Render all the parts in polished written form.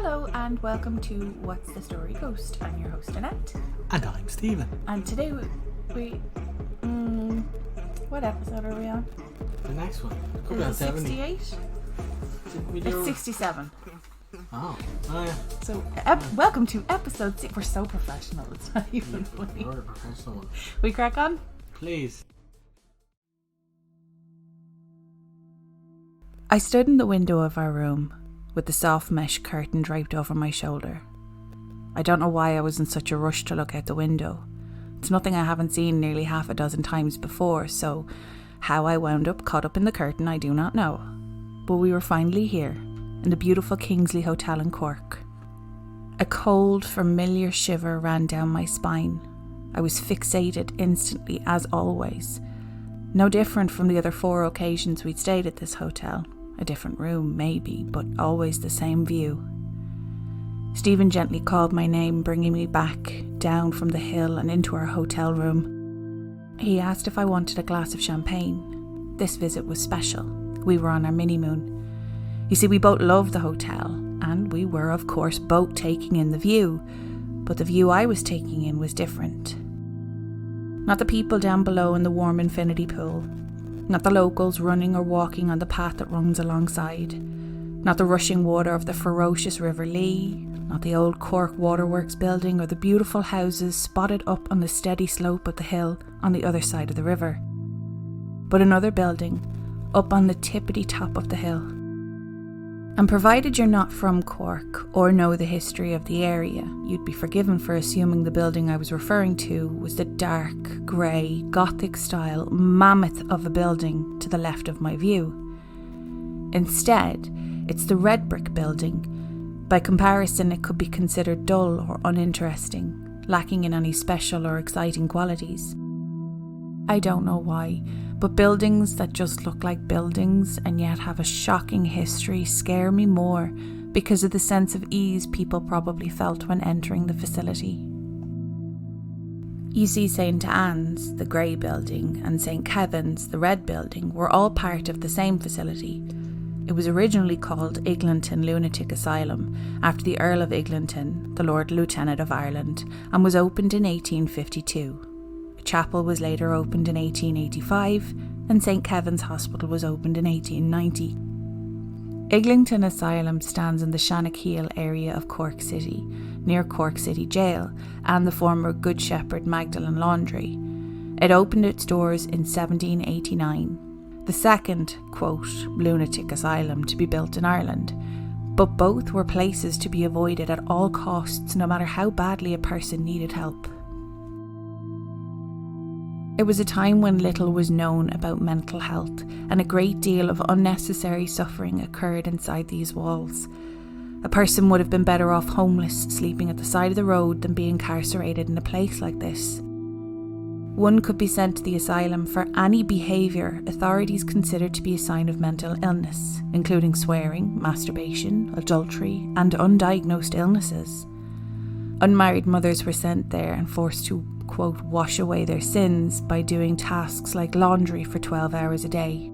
Hello and welcome to What's the Story Ghost. I'm your host Annette. And I'm Steven. And today we what episode are we on? The next one. Could Is it 68? It's 67. Oh yeah. So welcome to episode 6. We're so professional, it's not even funny. You're a professional one. We crack on? Please. I stood in the window of our room with the soft mesh curtain draped over my shoulder. I don't know why I was in such a rush to look out the window. It's nothing I haven't seen nearly half a dozen times before, so how I wound up caught up in the curtain I do not know. But we were finally here, in the beautiful Kingsley Hotel in Cork. A cold, familiar shiver ran down my spine. I was fixated instantly, as always. No different from the other 4 occasions we'd stayed at this hotel. A different room, maybe, but always the same view. Stephen gently called my name, bringing me back down from the hill and into our hotel room. He asked if I wanted a glass of champagne. This visit was special. We were on our mini-moon. You see, we both loved the hotel, and we were, of course, both taking in the view, but the view I was taking in was different. Not the people down below in the warm infinity pool. Not the locals running or walking on the path that runs alongside. Not the rushing water of the ferocious River Lee. Not the old Cork Waterworks building or the beautiful houses spotted up on the steady slope of the hill on the other side of the river. But another building, up on the tippity top of the hill. And provided you're not from Cork or know the history of the area, you'd be forgiven for assuming the building I was referring to was the dark, grey, Gothic-style mammoth of a building to the left of my view. Instead, it's the red brick building. By comparison, it could be considered dull or uninteresting, lacking in any special or exciting qualities. I don't know why, but buildings that just look like buildings and yet have a shocking history scare me more because of the sense of ease people probably felt when entering the facility. You see, St. Anne's, the grey building, and St. Kevin's, the red building, were all part of the same facility. It was originally called Eglinton Lunatic Asylum, after the Earl of Eglinton, the Lord Lieutenant of Ireland, and was opened in 1852. A chapel was later opened in 1885, and St. Kevin's Hospital was opened in 1890. Eglinton Asylum stands in the Shannakeil area of Cork City, near Cork City Jail, and the former Good Shepherd Magdalen Laundry. It opened its doors in 1789. The second, quote, lunatic asylum to be built in Ireland, but both were places to be avoided at all costs, no matter how badly a person needed help. It was a time when little was known about mental health, and a great deal of unnecessary suffering occurred inside these walls. A person would have been better off homeless, sleeping at the side of the road, than being incarcerated in a place like this. One could be sent to the asylum for any behaviour authorities considered to be a sign of mental illness, including swearing, masturbation, adultery, and undiagnosed illnesses. Unmarried mothers were sent there and forced to, quote, wash away their sins by doing tasks like laundry for 12 hours a day.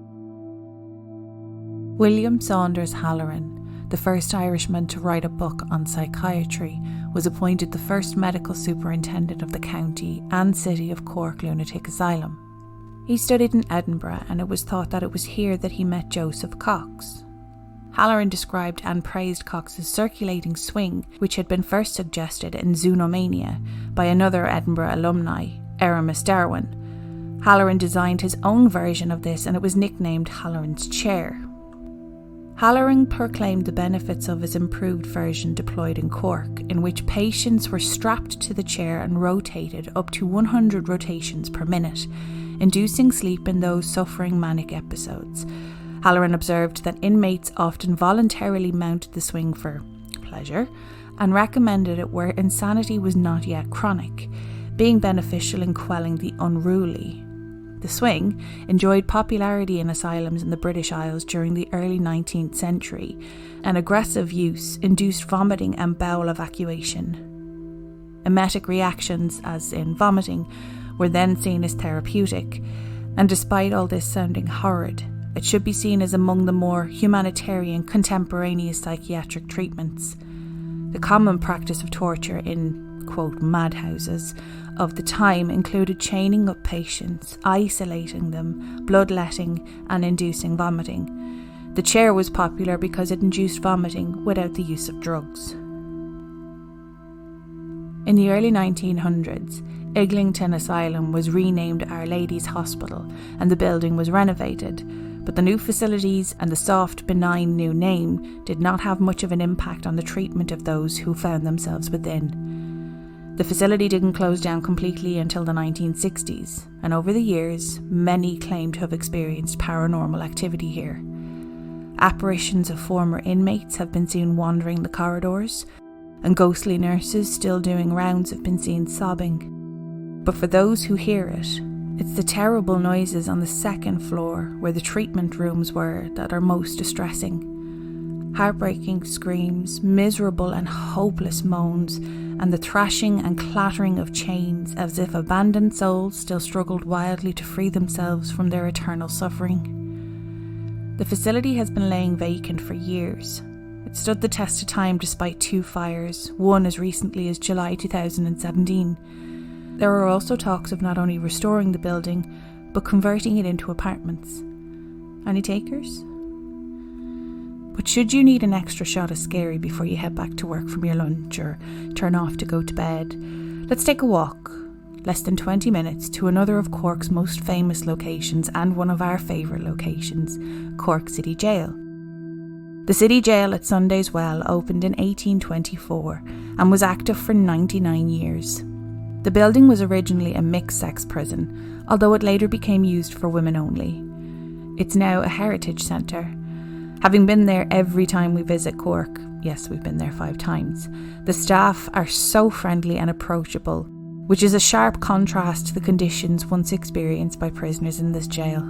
William Saunders Halloran, the first Irishman to write a book on psychiatry, was appointed the first medical superintendent of the county and city of Cork Lunatic Asylum. He studied in Edinburgh, and it was thought that it was here that he met Joseph Cox. Halloran described and praised Cox's circulating swing, which had been first suggested in Zoonomania by another Edinburgh alumni, Aramis Darwin. Halloran designed his own version of this, and it was nicknamed Halloran's Chair. Halloran proclaimed the benefits of his improved version deployed in Cork, in which patients were strapped to the chair and rotated up to 100 rotations per minute, inducing sleep in those suffering manic episodes. Halloran observed that inmates often voluntarily mounted the swing for pleasure, and recommended it where insanity was not yet chronic, being beneficial in quelling the unruly. The swing enjoyed popularity in asylums in the British Isles during the early 19th century, and aggressive use induced vomiting and bowel evacuation. Emetic reactions, as in vomiting, were then seen as therapeutic, and despite all this sounding horrid, it should be seen as among the more humanitarian contemporaneous psychiatric treatments. The common practice of torture in, quote, madhouses of the time included chaining up patients, isolating them, bloodletting, and inducing vomiting. The chair was popular because it induced vomiting without the use of drugs. In the early 1900s, Islington Asylum was renamed Our Lady's Hospital and the building was renovated, but the new facilities and the soft, benign new name did not have much of an impact on the treatment of those who found themselves within. The facility didn't close down completely until the 1960s, and over the years, many claim to have experienced paranormal activity here. Apparitions of former inmates have been seen wandering the corridors, and ghostly nurses still doing rounds have been seen sobbing. But for those who hear it, it's the terrible noises on the second floor where the treatment rooms were that are most distressing. Heartbreaking screams, miserable and hopeless moans, and the thrashing and clattering of chains as if abandoned souls still struggled wildly to free themselves from their eternal suffering. The facility has been laying vacant for years. It stood the test of time despite 2 fires, one as recently as July 2017. There are also talks of not only restoring the building, but converting it into apartments. Any takers? But should you need an extra shot of scary before you head back to work from your lunch or turn off to go to bed, let's take a walk, less than 20 minutes, to another of Cork's most famous locations and one of our favourite locations, Cork City Jail. The City Jail at Sunday's Well opened in 1824 and was active for 99 years. The building was originally a mixed-sex prison, although it later became used for women only. It's now a heritage centre. Having been there every time we visit Cork, yes, we've been there 5 times, the staff are so friendly and approachable, which is a sharp contrast to the conditions once experienced by prisoners in this jail.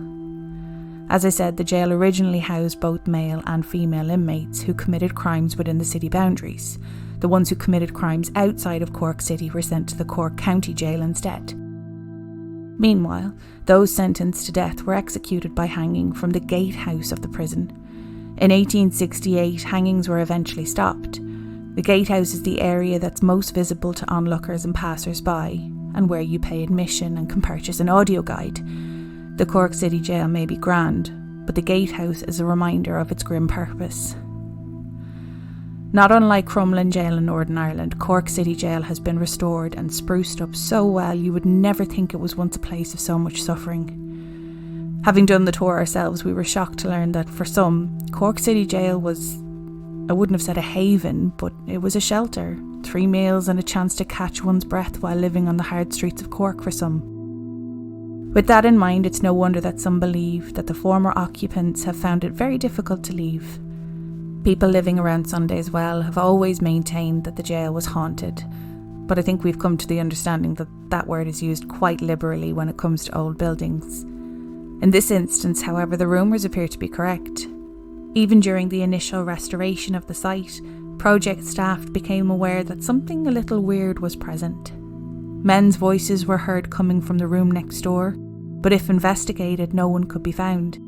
As I said, the jail originally housed both male and female inmates who committed crimes within the city boundaries. The ones who committed crimes outside of Cork City were sent to the Cork County Jail instead. Meanwhile, those sentenced to death were executed by hanging from the gatehouse of the prison. In 1868, hangings were eventually stopped. The gatehouse is the area that's most visible to onlookers and passers-by, and where you pay admission and can purchase an audio guide. The Cork City Jail may be grand, but the gatehouse is a reminder of its grim purpose. Not unlike Crumlin Jail in Northern Ireland, Cork City Jail has been restored and spruced up so well you would never think it was once a place of so much suffering. Having done the tour ourselves, we were shocked to learn that for some, Cork City Jail was, I wouldn't have said a haven, but it was a shelter, 3 meals and a chance to catch one's breath while living on the hard streets of Cork for some. With that in mind, it's no wonder that some believe that the former occupants have found it very difficult to leave. People living around Sunday's Well have always maintained that the jail was haunted, but I think we've come to the understanding that that word is used quite liberally when it comes to old buildings. In this instance, however, the rumours appear to be correct. Even during the initial restoration of the site, project staff became aware that something a little weird was present. Men's voices were heard coming from the room next door, but if investigated, no one could be found.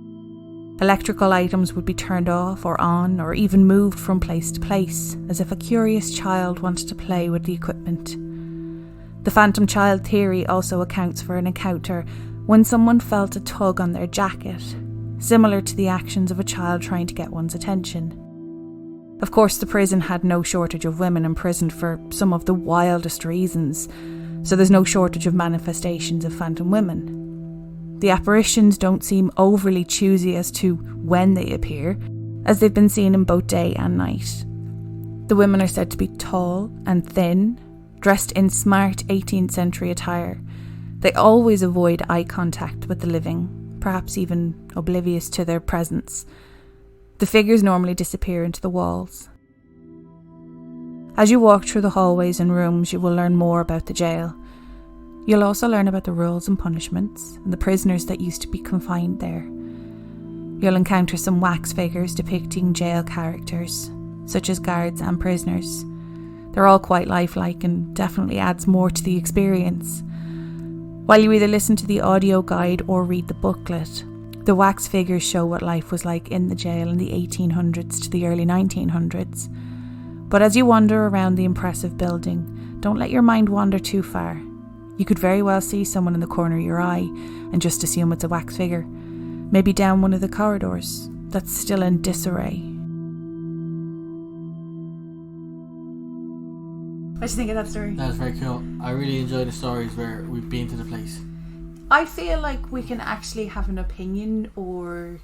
Electrical items would be turned off or on, or even moved from place to place, as if a curious child wanted to play with the equipment. The phantom child theory also accounts for an encounter when someone felt a tug on their jacket, similar to the actions of a child trying to get one's attention. Of course, the prison had no shortage of women imprisoned for some of the wildest reasons, so there's no shortage of manifestations of phantom women. The apparitions don't seem overly choosy as to when they appear, as they've been seen in both day and night. The women are said to be tall and thin, dressed in smart 18th century attire. They always avoid eye contact with the living, perhaps even oblivious to their presence. The figures normally disappear into the walls. As you walk through the hallways and rooms, you will learn more about the jail. You'll also learn about the rules and punishments and the prisoners that used to be confined there. You'll encounter some wax figures depicting jail characters, such as guards and prisoners. They're all quite lifelike and definitely adds more to the experience. While you either listen to the audio guide or read the booklet, the wax figures show what life was like in the jail in the 1800s to the early 1900s. But as you wander around the impressive building, don't let your mind wander too far. You could very well see someone in the corner of your eye and just assume it's a wax figure, maybe down one of the corridors that's still in disarray. What do you think of that story? That was very cool. I really enjoy the stories where we've been to the place. I feel like we can actually have an opinion or,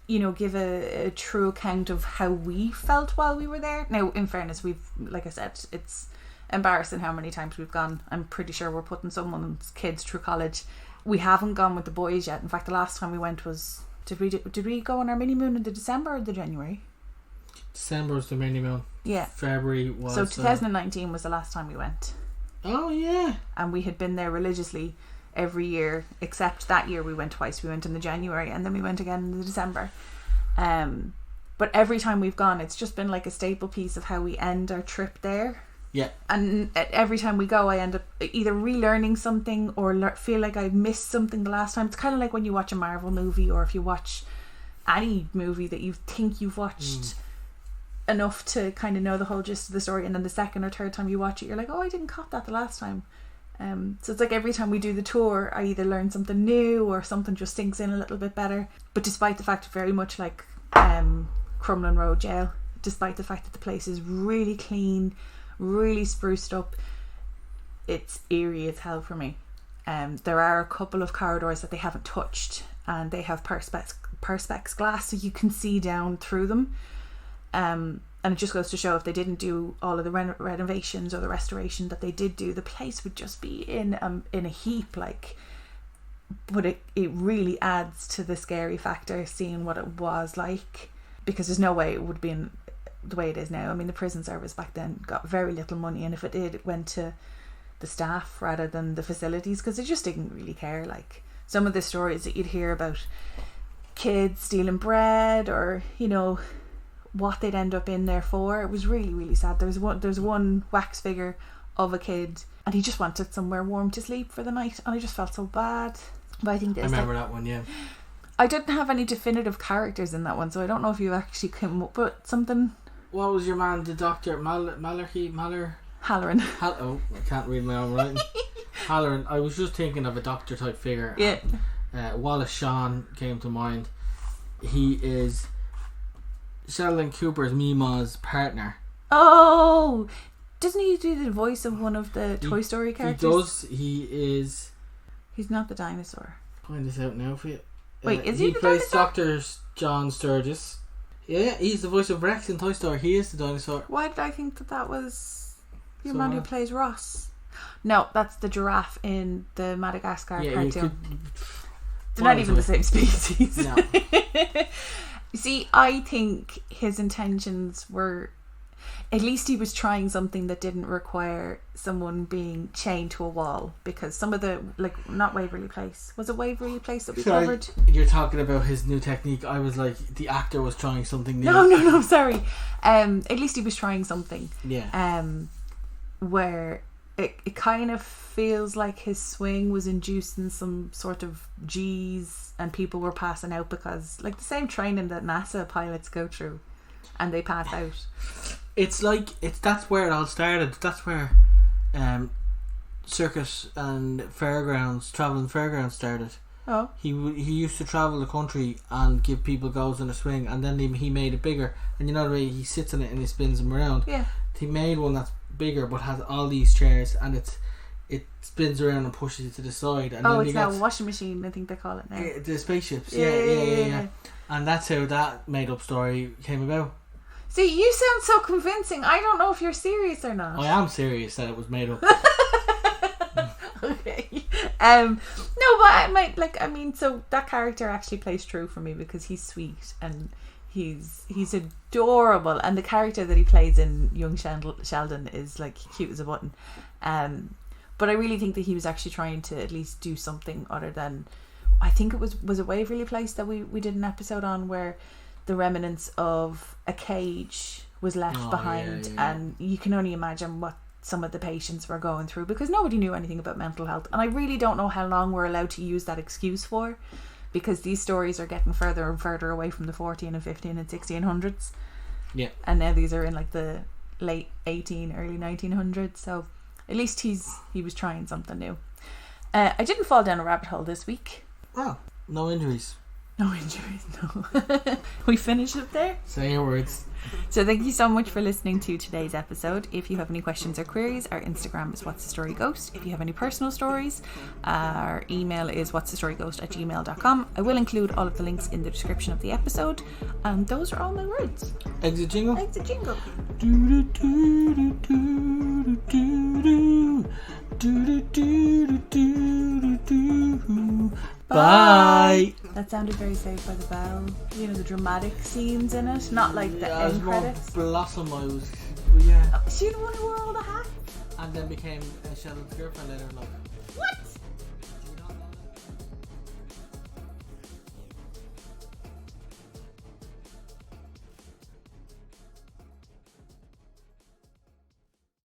you know, give a true account of how we felt while we were there. Now, in fairness, like I said, it's embarrassing how many times we've gone. I'm pretty sure we're putting someone's kids through college. We haven't gone with the boys yet. In fact, the last time we went was, did we go on our mini moon in the December or the January? December was the mini moon. Yeah. February was... So 2019 was the last time we went. Oh, yeah. And we had been there religiously every year, except that year we went twice. We went in the January and then we went again in the December. But every time we've gone, it's just been like a staple piece of how we end our trip there. Yeah. And every time we go, I end up either relearning something or feel like I missed something the last time. It's kind of like when you watch a Marvel movie, or if you watch any movie that you think you've watched enough to kind of know the whole gist of the story, and then the second or third time you watch it, you're like, oh, I didn't cop that the last time. So it's like every time we do the tour, I either learn something new or something just sinks in a little bit better. But despite the fact, very much like Crumlin Road Jail, despite the fact that the place is really clean, really spruced up, it's eerie as hell for me. There are a couple of corridors that they haven't touched, and they have perspex glass, so you can see down through them. And it just goes to show, if they didn't do all of the renovations or the restoration that they did do, the place would just be in a heap. Like, but it really adds to the scary factor seeing what it was like, because there's no way it would be the way it is now. I mean, the prison service back then got very little money, and if it did, it went to the staff rather than the facilities, because they just didn't really care. Like, some of the stories that you'd hear about kids stealing bread, or, you know, what they'd end up in there for, it was really, really sad. There's one wax figure of a kid, and he just wanted somewhere warm to sleep for the night, and I just felt so bad. But I think I remember that one, yeah. I didn't have any definitive characters in that one, so I don't know if you actually came up with something. What was your man, the doctor, Halloran. Oh, I can't read my own writing. Halloran. I was just thinking of a doctor type figure. Yeah. Wallace Shawn came to mind. He is Sheldon Cooper's Mima's partner. Oh, doesn't he do the voice of one of the Toy Story characters? He does. He is. He's not the dinosaur. Find this out now for you. Wait, is he the plays dinosaur? Dr. John Sturgis. Yeah, he's the voice of Rex in Toy Story. He is the dinosaur. Why did I think that was your man who plays Ross? No, that's the giraffe in the Madagascar cartoon. They're not even the same species. No. See, I think his intentions were, at least he was trying something that didn't require someone being chained to a wall, because some of the, like, not Waverly Place. Was it Waverly Place that we covered? You're talking about his new technique. I was like, the actor was trying something new. No, sorry. At least he was trying something. Yeah. Where it kind of feels like his swing was inducing some sort of G's, and people were passing out because, like, the same training that NASA pilots go through, and they pass out. It's like, that's where it all started. That's where circus and travelling fairgrounds started. Oh. He used to travel the country and give people goes in a swing, and then he made it bigger. And you know the way he sits in it and he spins them around? Yeah. He made one that's bigger but has all these chairs, and it spins around and pushes it to the side. And it's now a washing machine, I think they call it now. The spaceships. Yeah. And that's how that made up story came about. See, you sound so convincing. I don't know if you're serious or not. I am serious that it was made up. Okay. No, but so that character actually plays true for me, because he's sweet and he's adorable, and the character that he plays in Young Sheldon is like cute as a button. But I really think that he was actually trying to at least do something other than, I think it was it Waverly Place that we did an episode on, where the remnants of a cage was left behind, and you can only imagine what some of the patients were going through, because nobody knew anything about mental health. And I really don't know how long we're allowed to use that excuse for, because these stories are getting further and further away from the 14 and 15 and 1600s. Yeah. And now these are in like the late 18, early 1900s. So at least he was trying something new. I didn't fall down a rabbit hole this week. Oh, no injuries. No injuries, no. We finished up there. Say your words. So thank you so much for listening to today's episode. If you have any questions or queries, our Instagram is What's the Story Ghost. If you have any personal stories, our email is what'sthestoryghost@gmail.com. I will include all of the links in the description of the episode. And those are all my words. Exit jingle. Exit jingle. Bye. That sounded very Saved by the Bell. You know, the dramatic scenes in it, not like the end credits. Blossom, I was. Yeah. She the one who wore all the hats. And then became Sheldon's girlfriend later in life. What?